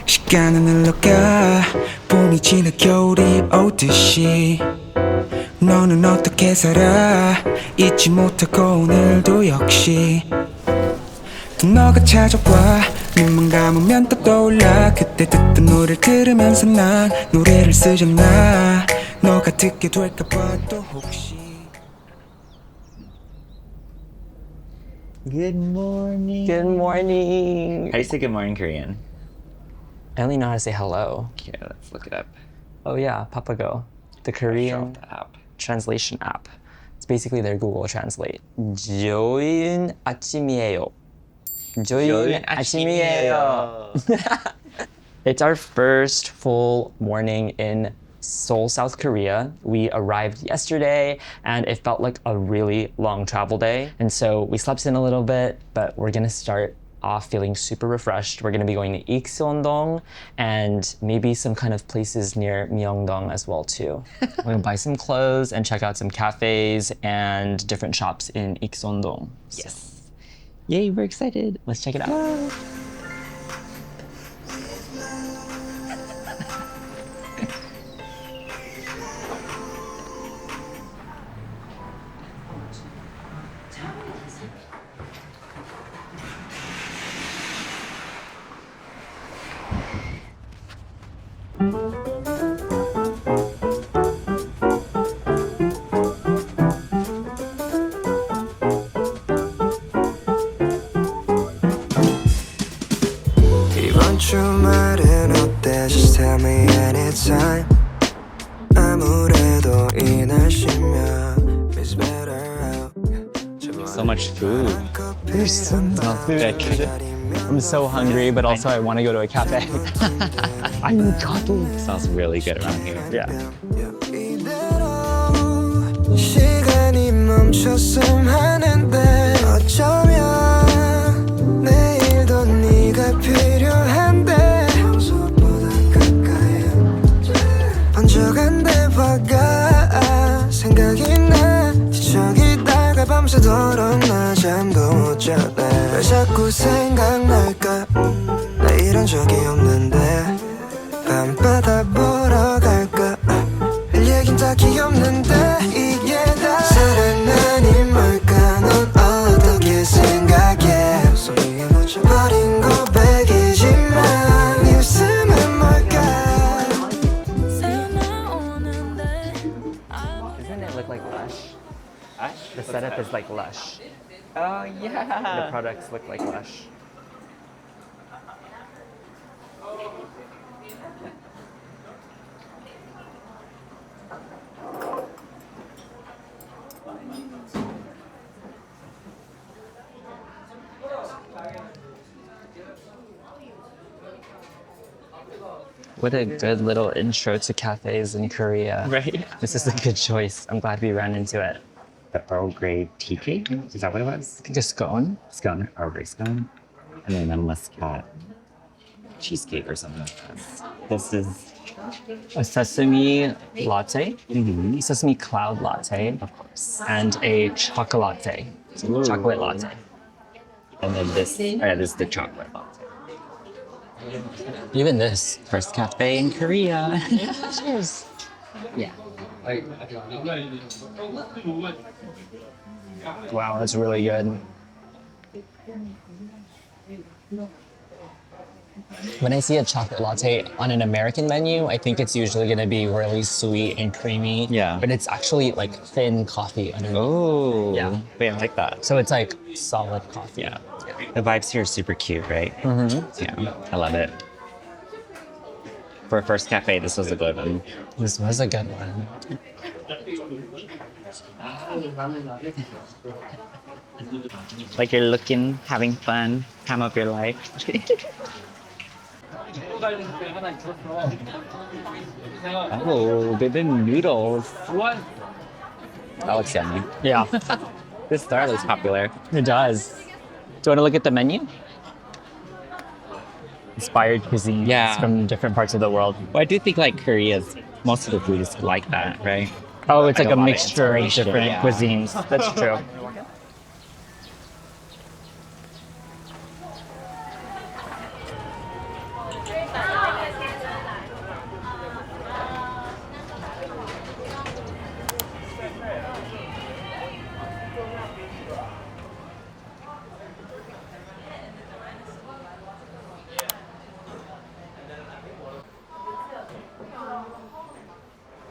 시간은 흘러가 봄이 지나 겨울이 오듯이 너는 어떻게 살아 잊지 못하고 오늘도 역시 또 너가 찾아와 눈만 감으면 또 떠올라 그때 듣던 노래를 들으면서 난 노래를 쓰잖아 너가 듣게 될까봐 또 혹시 Good morning. Good morning. How do you say good morning in Korean? I only know how to say hello. Okay, let's look it up. Oh yeah, Papago, the Show Korean off the app. translation app. It's basically their Google Translate. 좋은 아침이에요. 좋은 아침이에요. It's our first full morning in Seoul, South Korea. We arrived yesterday and it felt like a really long travel day. And so we slept in a little bit, but we're gonna start off feeling super refreshed. We're gonna be going to Ikseon-dong and maybe some kind of places near Myeongdong as well too. We're gonna buy some clothes and check out some cafes and different shops in Ikseon-dong. Yes. Yay, we're excited. Let's check it out. 이번 주말은 어때? Just tell me anytime 아무래도 이 날씨면 It's better out So much food. There's so much food. I'm so hungry, but also I want to go to a cafe. I need coffee. Sounds really good around here. Yeah. 이대로 시간이 멈췄음 하는데 어쩌면 내일도 네가 필요한데 평소보다 가까이 번쩍한 대화가 생각이 나 뒤척이다가 밤새도록 나 잠도 못 자네 왜 자꾸 생각날까 나 이런 적이 없는데 밤바다 보러 갈까 할 얘긴 딱히 없는데 이게 다 사랑만이 뭘까 넌 어떻게 생각해 소리에 묻혀버린 고백이지만 네 웃음은 뭘까 Doesn't it look like Lush? The setup is like Lush. Oh, The yeah. products look like Lush. What a good little intro to cafes in Korea. Right? This is a good choice. I'm glad we ran into it. The Earl Grey tea cake? Is that what it was? I think a scone. Scone, Earl Grey scone. And then a Muscat cheesecake or something like that. This is, A sesame latte, sesame cloud latte, of course. and a chocolate. Chocolate latte. And then this, oh yeah, this is the chocolate latte. Even this. First cafe in Korea. Cheers. Yeah. Wow, that's really good. When I see a chocolate latte on an American menu, I think it's usually going to be really sweet and creamy. Yeah. But it's actually like thin coffee underneath. Oh. Yeah. Wait, I like that. So it's like solid coffee. Yeah. The vibes here are super cute, right? Mm-hmm. Yeah, I love it. For a first cafe, this was a good one. This was a good one. Like you're looking, having fun, time of your life. Oh, bibimbap noodles. What? That looks yummy. Yeah, This star looks popular. it does. Do you want to look at the menu? Inspired cuisines Yeah. from different parts of the world. Well, I do think like Korea's, most of the food is like that, right? Oh, it's like a lot of mixture of inspiration, different yeah. cuisines. That's true.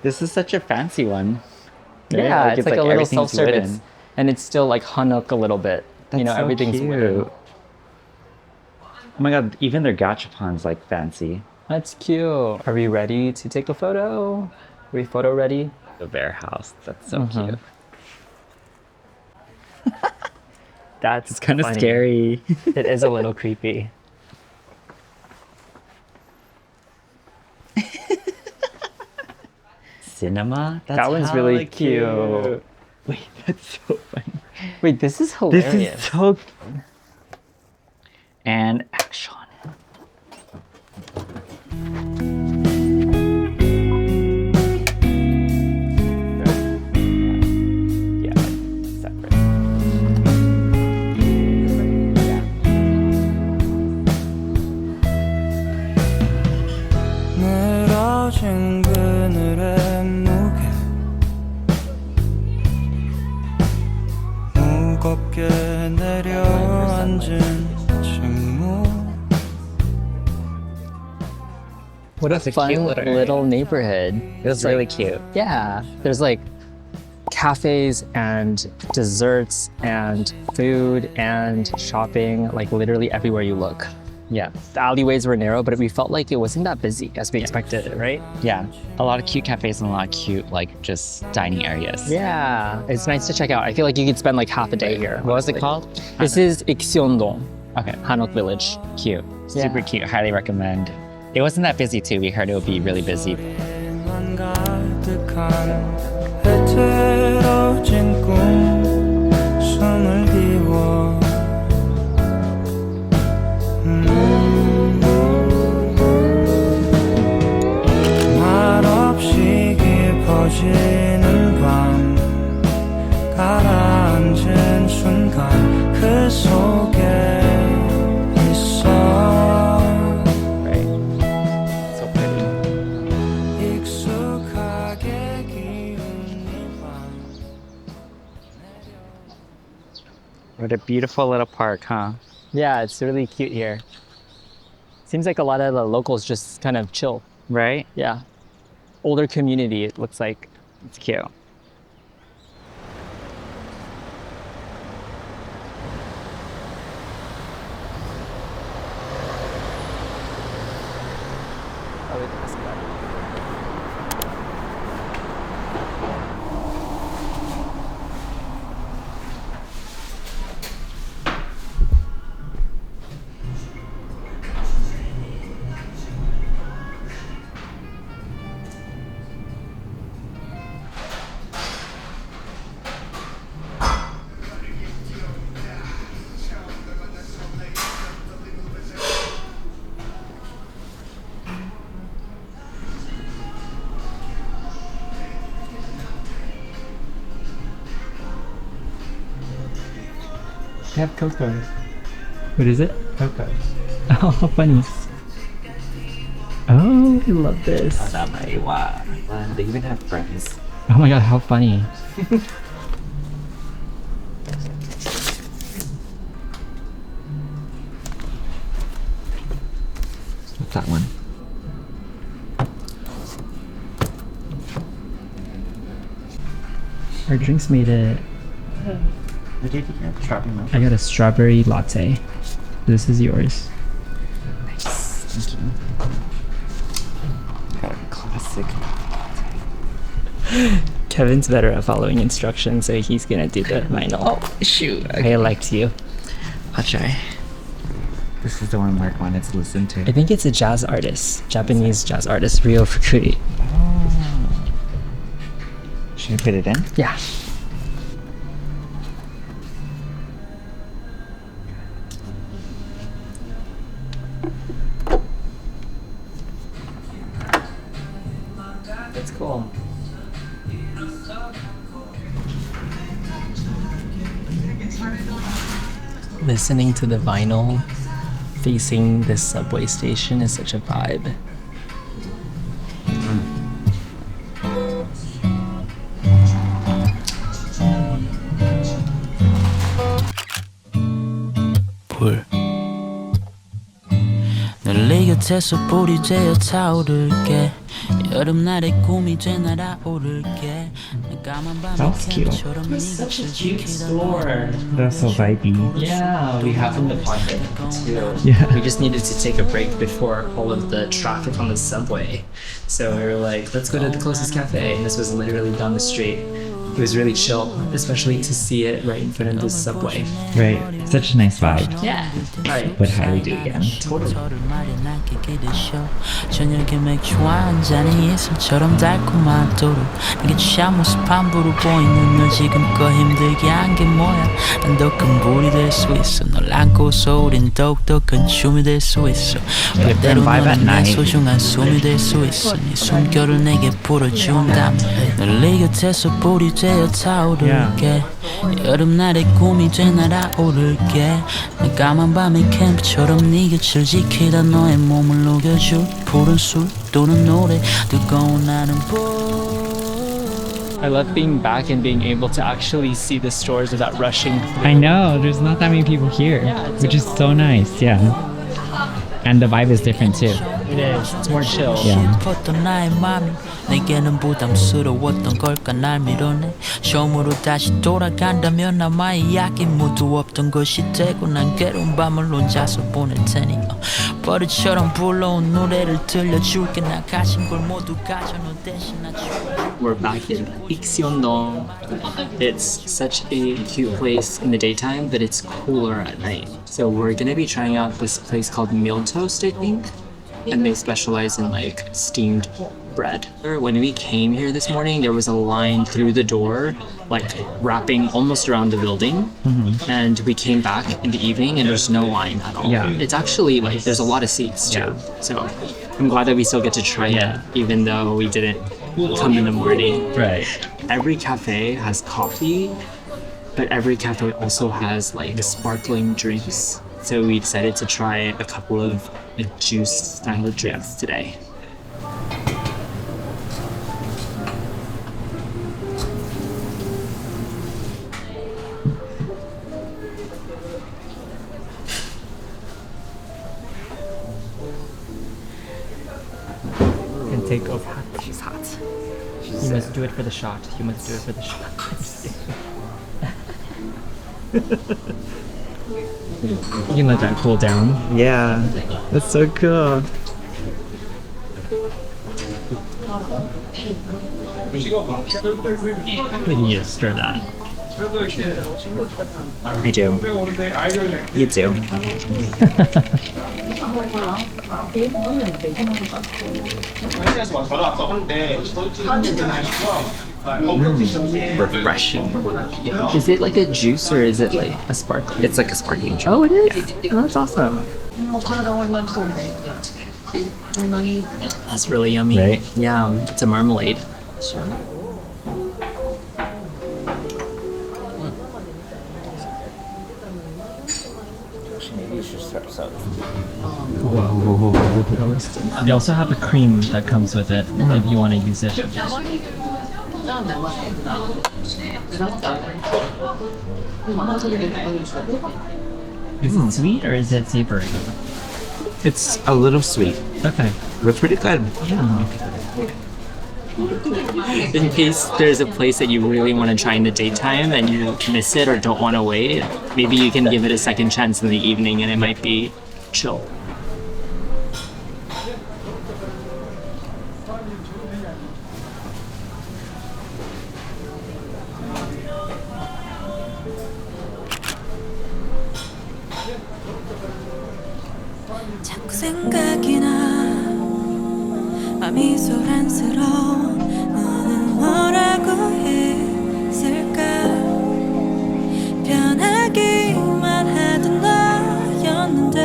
This is such a fancy one. Yeah, Like, it's like a little everything's self-service. wooden. And it's still like Hanok a little bit. That's so everything's cute. wooden. Oh my god, even their gachapon's like fancy. That's cute. Are we ready to take a photo? Are we photo ready? The bear house. That's so cute. That's Kind of funny. scary. It is a little creepy. Cinema? That one's really hella cute. Wait, that's so funny. Wait, this is This hilarious. is so. And action. Yeah, separate. 늘어진 그늘의 무게 무겁게 내려앉은 침묵 What a That's a fun cute little neighborhood. It was really cute. Yeah, there's like cafes and desserts and food and shopping, like literally everywhere you look. Yeah. The alleyways were narrow, but we felt like it wasn't that busy as we expected, right? Yeah. A lot of cute cafes and a lot of cute, like, just dining areas. Yeah, it's nice to check out. I feel like you could spend like half a day here. What was it called? This is Ikseon-dong, Okay. Hanok Village. Cute. Yeah. Super cute. Highly recommend. It wasn't that busy, too. We heard it would be really busy. 만 가득한 흐트러진 꿈 숨을 비워 말없이 깊어지는 밤 가라앉은 순간 그 속에 있어 Right. So pretty. 익숙하게 기운 이 밤 What a beautiful little park, huh? Yeah, it's really cute here. Seems like a lot of the locals just kind of chill. Right? Yeah. Older community, it looks like. It's cute. They have cocoa. What is it? Cocoa. Oh, how funny. Oh, I love this. They even have friends. Oh my god, how funny. What's that one? Our drinks made it. What did you get? Strawberry milk. I got a strawberry latte. This is yours. Nice. Thank you. Got a classic. Kevin's better at following instructions, so he's gonna do the final. Oh, shoot. I liked you. I'll try. This is the one Mark wanted to listen to. I think it's a jazz artist, Japanese jazz artist, Ryo Fukui. Oh. Should I put it in? Yeah. That's cool. Listening to the vinyl facing this subway station is such a vibe. 불 늘 네 곁에서 불이 되어 타오를게 여름날의 꿈이 돼 날아오를게 Sounds cute. such a cute store. That's so vibey. Yeah, we happened to find it too. Yeah. We just needed to take a break before all of the traffic on the subway. So we were like, let's go to the closest cafe. And this was literally down the street. It was really chill, especially to see it right in front of the subway. Right. Such a nice vibe. Yeah. Right. Would highly do again. Totally. 저녁에 맥주 한 잔이 이슬처럼 달콤하도록 내게 취한 모습 함부로 보이는 너 지금껏 힘들게 한 게 뭐야 난 더 큰 불이 될 수 있어 널 안고서 우린 더욱더 큰 춤이 될 수 있어 때로 너는 내 소중한 숨이 될 수 있어 네 숨결을 내게 불어준다면 널 네 곁에서 불이 되어 타오를게 여름날의 꿈이 돼 날아오를게 내 까만 밤의 캠프처럼 네 곁을 지키다 너의 몸을 녹여줄 푸른 술 또는 노래 뜨거운 나는 I love being back and being able to actually see the stores without rushing through. I know, there's not that many people here, Yeah, which is so nice, yeah. And the vibe is different too. It is. It's more chill. Yeah. 깊었던 나의 맘이 내게는 부담스러웠던 걸까 날 밀어내 처음으로 다시 돌아간다면 나만의 약이 모두 없던 것이 되고 난 괴로운 밤을 혼자서 보낼 테니 버릇처럼 불러온 노래를 들려줄게 나 가진 걸 모두 가져 너 대신 나 We're back in Ikseon-dong. It's such a cute place in the daytime, but it's cooler at night. So we're gonna be trying out this place called Meal Toast, I think. And they specialize in like steamed bread. When we came here this morning, there was a line through the door, like wrapping almost around the building. And we came back in the evening and there's no line at all. Yeah. It's actually like there's a lot of seats too. So I'm glad that we still get to try it, even though we didn't come in the morning. Right. Every cafe has coffee, but every cafe also has like sparkling drinks. So we decided to try a couple of like juice style drinks today. And take off hot. She's hot. You must do it for the shot. You must do it for the shot. You can let that cool down. Yeah, that's so cool. We need to stir that. I do. You do. Refreshing. Is it like a juice or is it like a sparkling? It's like a sparkling drink. Oh, it is? Oh, that's awesome. That's really yummy. Right? Yeah, it's a marmalade. They also have a cream that comes with it if you want to use it. Is it sweet or is it savory? It's a little sweet, Okay. but pretty good. In case there's a place that you really want to try in the daytime and you miss it or don't want to wait, maybe you can give it a second chance in the evening and it might be chill. 자꾸 생각이 나 맘이 소란스러워 너는 뭐라고 했을까 변하기만 하던 너였는데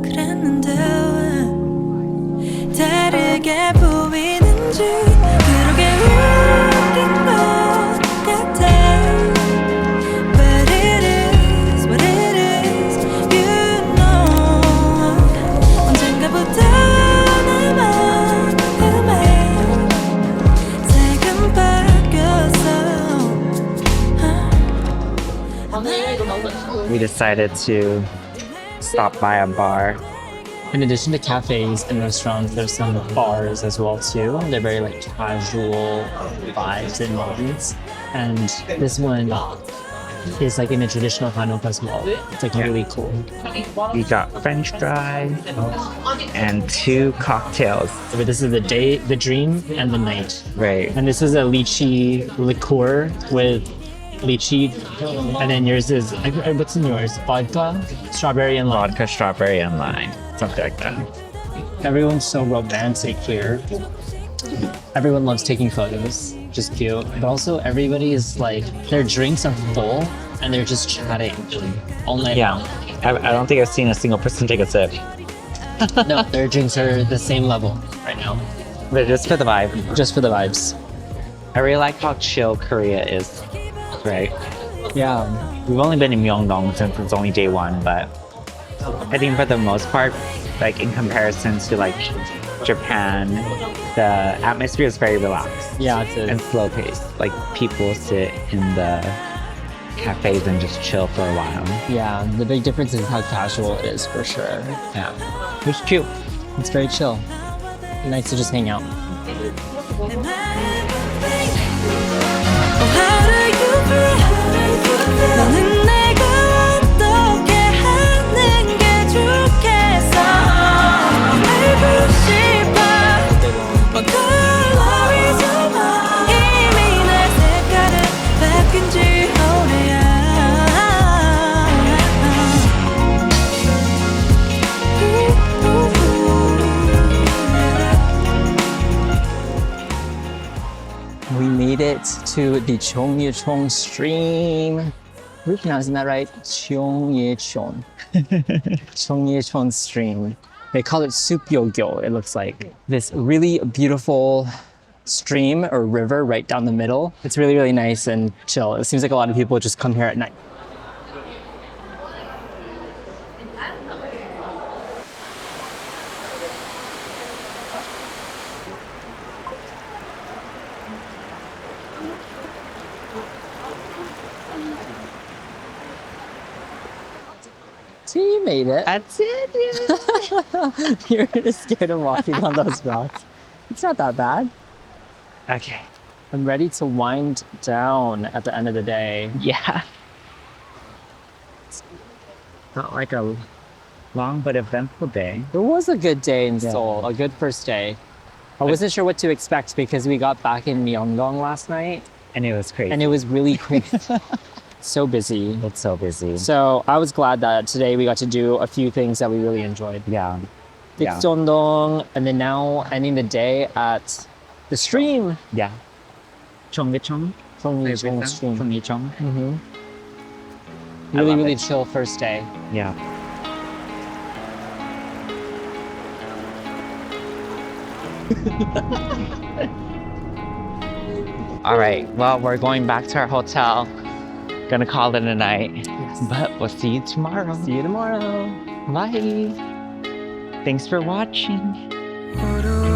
왜 그랬는데 왜 다르게 보이는지 그러게 웃긴 것 같아 But it is what it is You know 언젠가부터 내 마음에 색은 바뀌었어 We decided to stop by a bar In addition to cafes and restaurants, there's some bars as well too. They're very like casual vibes and modes. And this one is like in a traditional Hanok as well. It's like really cool. We got French fries and 2 cocktails. But this is the day, the dream, and the night. Right. And this is a lychee liqueur with lychee. And then yours is, what's in yours? Vodka, strawberry, and lime. Vodka, strawberry, and lime. Something like that. Everyone's so romantic here. Everyone loves taking photos, just cute. But also everybody is like, their drinks are full and they're just chatting all night Yeah. long. I don't think I've seen a single person take a sip. No, their drinks are the same level right now. But just for the vibe. Just for the vibes. I really like how chill Korea is. Right. Yeah. We've only been in Myeongdong since it's only day 1, but I think for the most part, like in comparison to like Japan, the atmosphere is very relaxed. Yeah, it's And slow paced. Like people sit in the cafes and just chill for a while. yeah, the big difference is how casual it is for sure. Yeah. Which is cute. It's very chill. Nice to just hang out. How do you feel? 너는 내가 어떻게 하는 게 좋겠어? 알고 싶어. What color is your mind? 이미 내 색깔은 바뀐 지 오래야. We made it to the Cheonggyecheon stream. Are we pronouncing that right? Cheonggyecheon. Cheonggyecheon stream. They call it Supyeogyo, it looks like. This really beautiful stream or river right down the middle. It's really, really nice and chill. It seems like a lot of people just come here at night. So you made it. That's it. You're just scared of walking on those rocks. It's not that bad. Okay. I'm ready to wind down at the end of the day. Yeah. Felt like a long but eventful day. It was a good day in Seoul, a good first day. I wasn't sure what to expect because we got back in Myeongdong last night And it was crazy. and it was really crazy. So busy. It's so busy. So I was glad that today we got to do a few things that we really enjoyed. Yeah. Yeah. Ikseon-dong, and then now ending the day at the stream. Yeah. Cheonggyecheon. Cheonggyecheon stream. Cheonggyecheon. Really, love really it. chill first day. Yeah. All right. Well, we're going back to our hotel. Gonna call it a night. But we'll see you tomorrow. See you tomorrow. Bye. Thanks for watching. What do